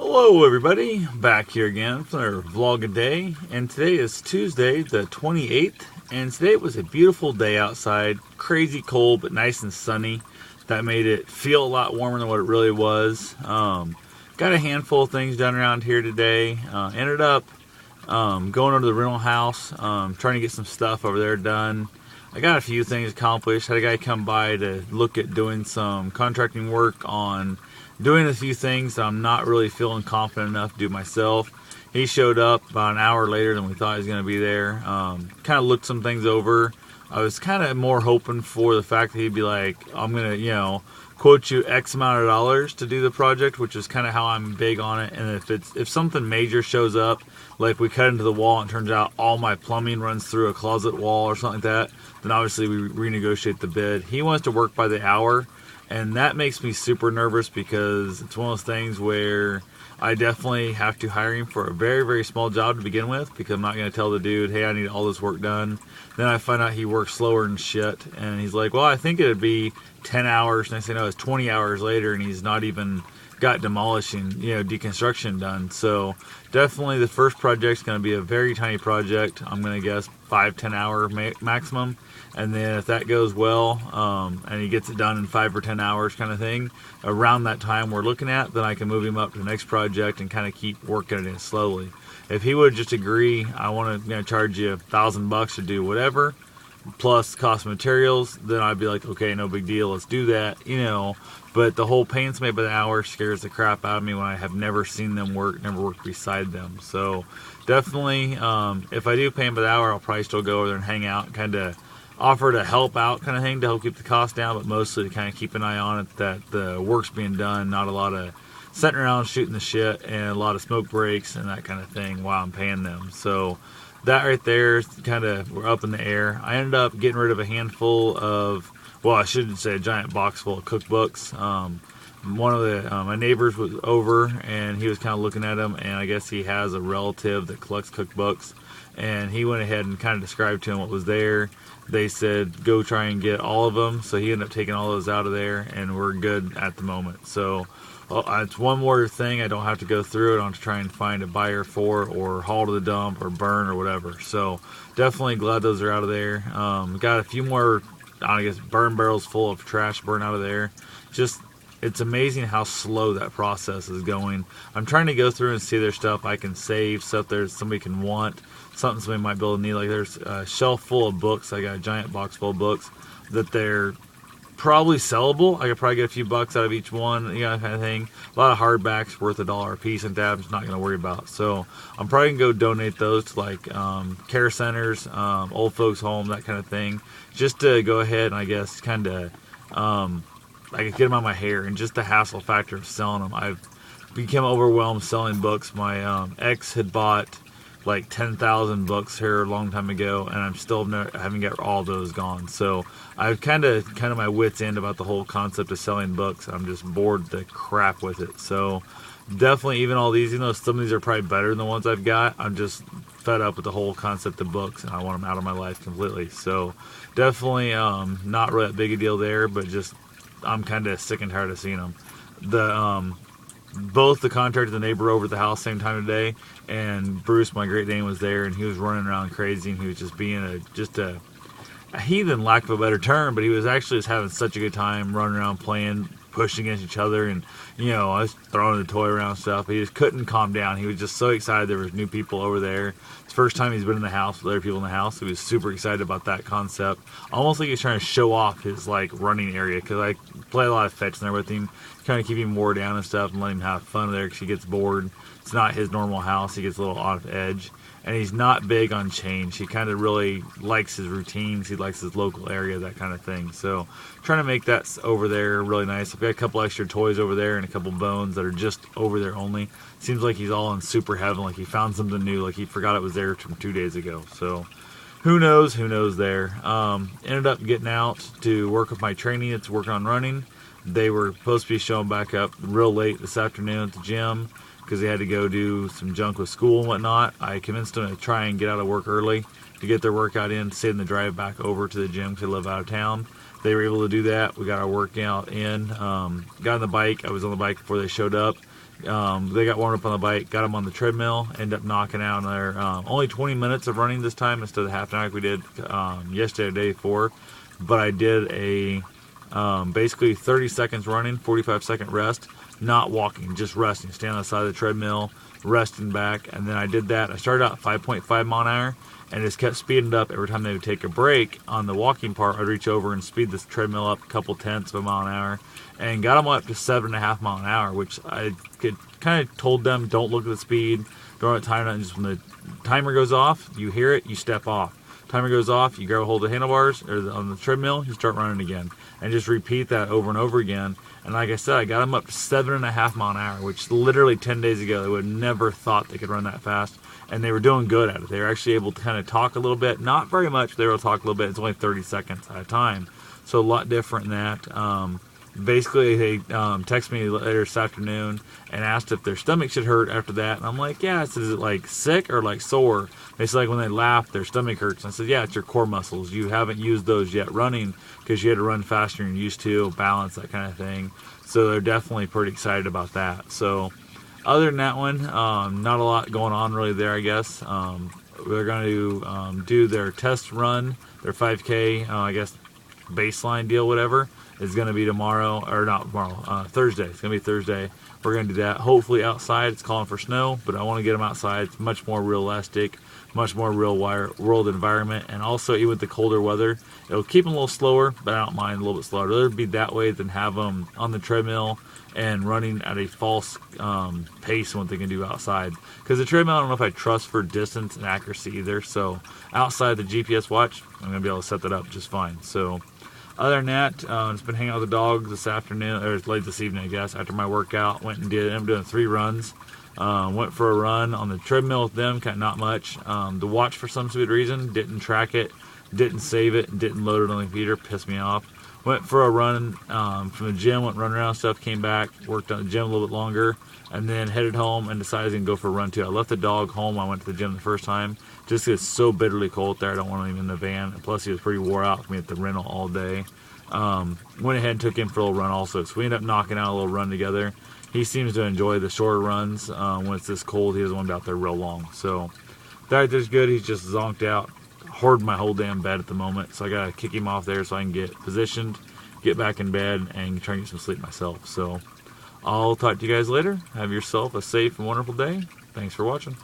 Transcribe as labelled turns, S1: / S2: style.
S1: Hello everybody, back here again for our vlog a day, and today is Tuesday the 28th, and today was a beautiful day outside, crazy cold but nice and sunny. That made it feel a lot warmer than what it really was. Got a handful of things done around here today. Ended up going over to the rental house, trying to get some stuff over there done. I got a few things accomplished. Had a guy come by to look at doing some contracting work on doing a few things that I'm not really feeling confident enough to do myself. He showed up about an hour later than we thought he was going to be there. Kind of looked some things over. I was kind of more hoping for the fact that he'd be like, I'm going to, quote you X amount of dollars to do the project, which is kind of how I'm big on it. And if something major shows up, like we cut into the wall and it turns out all my plumbing runs through a closet wall or something like that, then obviously we renegotiate the bid. He wants to work by the hour, and that makes me super nervous because it's one of those things where I definitely have to hire him for a very, very small job to begin with, because I'm not going to tell the dude, hey, I need all this work done. Then I find out he works slower and shit, and he's like, well, I think it'd be 10 hours, and I say, no, it's 20 hours later, and he's not even got demolishing, deconstruction done. So definitely the first project's going to be a very tiny project. I'm going to guess 5-10 hour maximum. And then if that goes well, and he gets it done in 5 or 10 hours kind of thing, around that time we're looking at, then I can move him up to the next project and kind of keep working it slowly. If he would just agree, I want to charge you $1,000 to do whatever, plus cost of materials, then I'd be like, okay, no big deal, let's do that, But the whole paying somebody by the hour scares the crap out of me when I have never seen them work, never worked beside them. So definitely, if I do pay him by the hour, I'll probably still go over there and hang out and kind of offer to help out kind of thing to help keep the cost down, but mostly to kind of keep an eye on it that the work's being done, not a lot of sitting around shooting the shit and a lot of smoke breaks and that kind of thing while I'm paying them. So that right there is kind of, we're up in the air. I ended up getting rid of a handful of, well, I shouldn't say a giant box full of cookbooks. One of the my neighbors was over and he was kind of looking at them, and I guess he has a relative that collects cookbooks, and he went ahead and kind of described to him what was there. They said go try and get all of them, so he ended up taking all those out of there, and we're good at the moment. So it's one more thing I don't have to go through. I don't have to try and find a buyer for, or haul to the dump, or burn, or whatever. So definitely glad those are out of there. Got a few more, I guess, burn barrels full of trash burn out of there. Just, it's amazing how slow that process is going. I'm trying to go through and see there's stuff I can save, stuff there's somebody can want, something somebody might be able to need. Like there's a shelf full of books. I got a giant box full of books that they're probably sellable. I could probably get a few bucks out of each one, kind of thing. A lot of hardbacks worth $1 a piece, and that I'm just not going to worry about. So I'm probably going to go donate those to like care centers, old folks home, that kind of thing, just to go ahead and I guess kind of I could get them on my hair, and just the hassle factor of selling them. I've become overwhelmed selling books. My ex had bought like 10,000 books here a long time ago, and I'm still haven't got all those gone. So I've kind of my wits end about the whole concept of selling books. I'm just bored the crap with it. So definitely, even all these, some of these are probably better than the ones I've got, I'm just fed up with the whole concept of books, and I want them out of my life completely. So definitely not really that big a deal there, but just I'm kind of sick and tired of seeing them. Both the contractor and the neighbor over at the house same time today, and Bruce, my Great Dane, was there, and he was running around crazy, and he was just being a heathen, lack of a better term, but he was actually just having such a good time running around playing, pushing against each other, and I was throwing the toy around and stuff. He just couldn't calm down. He was just so excited there was new people over there. It's the first time he's been in the house with other people in the house. He was super excited about that concept, almost like he's trying to show off his like running area, because I play a lot of fetch in there with him, kind of keep him wore down and stuff and let him have fun there, because he gets bored. It's not his normal house. He gets a little off edge, and he's not big on change. He kind of really likes his routines. He likes his local area, that kind of thing. So trying to make that over there really nice. I've got a couple extra toys over there and a couple bones that are just over there only. Seems like he's all in super heaven, like he found something new, like he forgot it was there from 2 days ago. So who knows there. Ended up getting out to work with my trainee that's working on running. They were supposed to be showing back up real late this afternoon at the gym, because they had to go do some junk with school and whatnot. I convinced them to try and get out of work early to get their workout in, save them the drive back over to the gym because they live out of town. They were able to do that. We got our workout in. Got on the bike. I was on the bike before they showed up. They got warmed up on the bike, got them on the treadmill, ended up knocking out their only 20 minutes of running this time instead of half an hour like we did yesterday or the day before. But I did a basically 30 seconds running, 45-second rest, not walking, just resting, standing on the side of the treadmill, resting back. And then I did that. I started out 5.5 mile an hour and just kept speeding up. Every time they would take a break on the walking part, I'd reach over and speed this treadmill up a couple tenths of a mile an hour, and got them up to 7.5 mile an hour, which I could kind of told them, don't look at the speed, don't at time, and just when the timer goes off, you hear it, you step off. Timer goes off, you grab a hold of the handlebars or on the treadmill, you start running again, and just repeat that over and over again. And like I said, I got them up to 7.5 mile an hour, which literally 10 days ago they would have never thought they could run that fast. And they were doing good at it. They were actually able to kind of talk a little bit, not very much, but they were able to talk a little bit. It's only 30 seconds at a time, so a lot different than that. Basically, they texted me later this afternoon and asked if their stomach should hurt after that. And I'm like, yeah. Is it like sick or like sore? They said like when they laugh, their stomach hurts. And I said, yeah, it's your core muscles. You haven't used those yet running because you had to run faster than you used to, balance, that kind of thing. So they're definitely pretty excited about that. So other than that one, not a lot going on really there, I guess. They're going to do their test run, their 5K, I guess, baseline deal, whatever, is going to be tomorrow, or not tomorrow, Thursday. It's going to be Thursday. We're going to do that, hopefully outside. It's calling for snow, but I want to get them outside. It's much more realistic, much more real world environment, and also even with the colder weather, it'll keep them a little slower, but I don't mind a little bit slower. I'd rather be that way than have them on the treadmill and running at a false pace in what they can do outside. Because the treadmill, I don't know if I trust for distance and accuracy either. So outside the GPS watch, I'm going to be able to set that up just fine. So other than that, just been hanging out with the dog this afternoon, or late this evening, I guess, after my workout. Went and I'm doing 3 runs. Went for a run on the treadmill with them, kind of not much. The watch, for some stupid reason, didn't track it, didn't save it, didn't load it on the computer, pissed me off. Went for a run from the gym, went running around stuff, came back, worked on the gym a little bit longer, and then headed home and decided to go for a run too. I left the dog home. I went to the gym the first time just because it's so bitterly cold there. I don't want him in the van. And plus, he was pretty wore out for me at the rental all day. Went ahead and took him for a little run also. So we ended up knocking out a little run together. He seems to enjoy the shorter runs. When it's this cold, he doesn't want to be out there real long. So that is good. He's just zonked out. Hoarding my whole damn bed at the moment, so I gotta kick him off there so I can get positioned, get back in bed, and try and get some sleep myself. So I'll talk to you guys later. Have yourself a safe and wonderful day. Thanks for watching.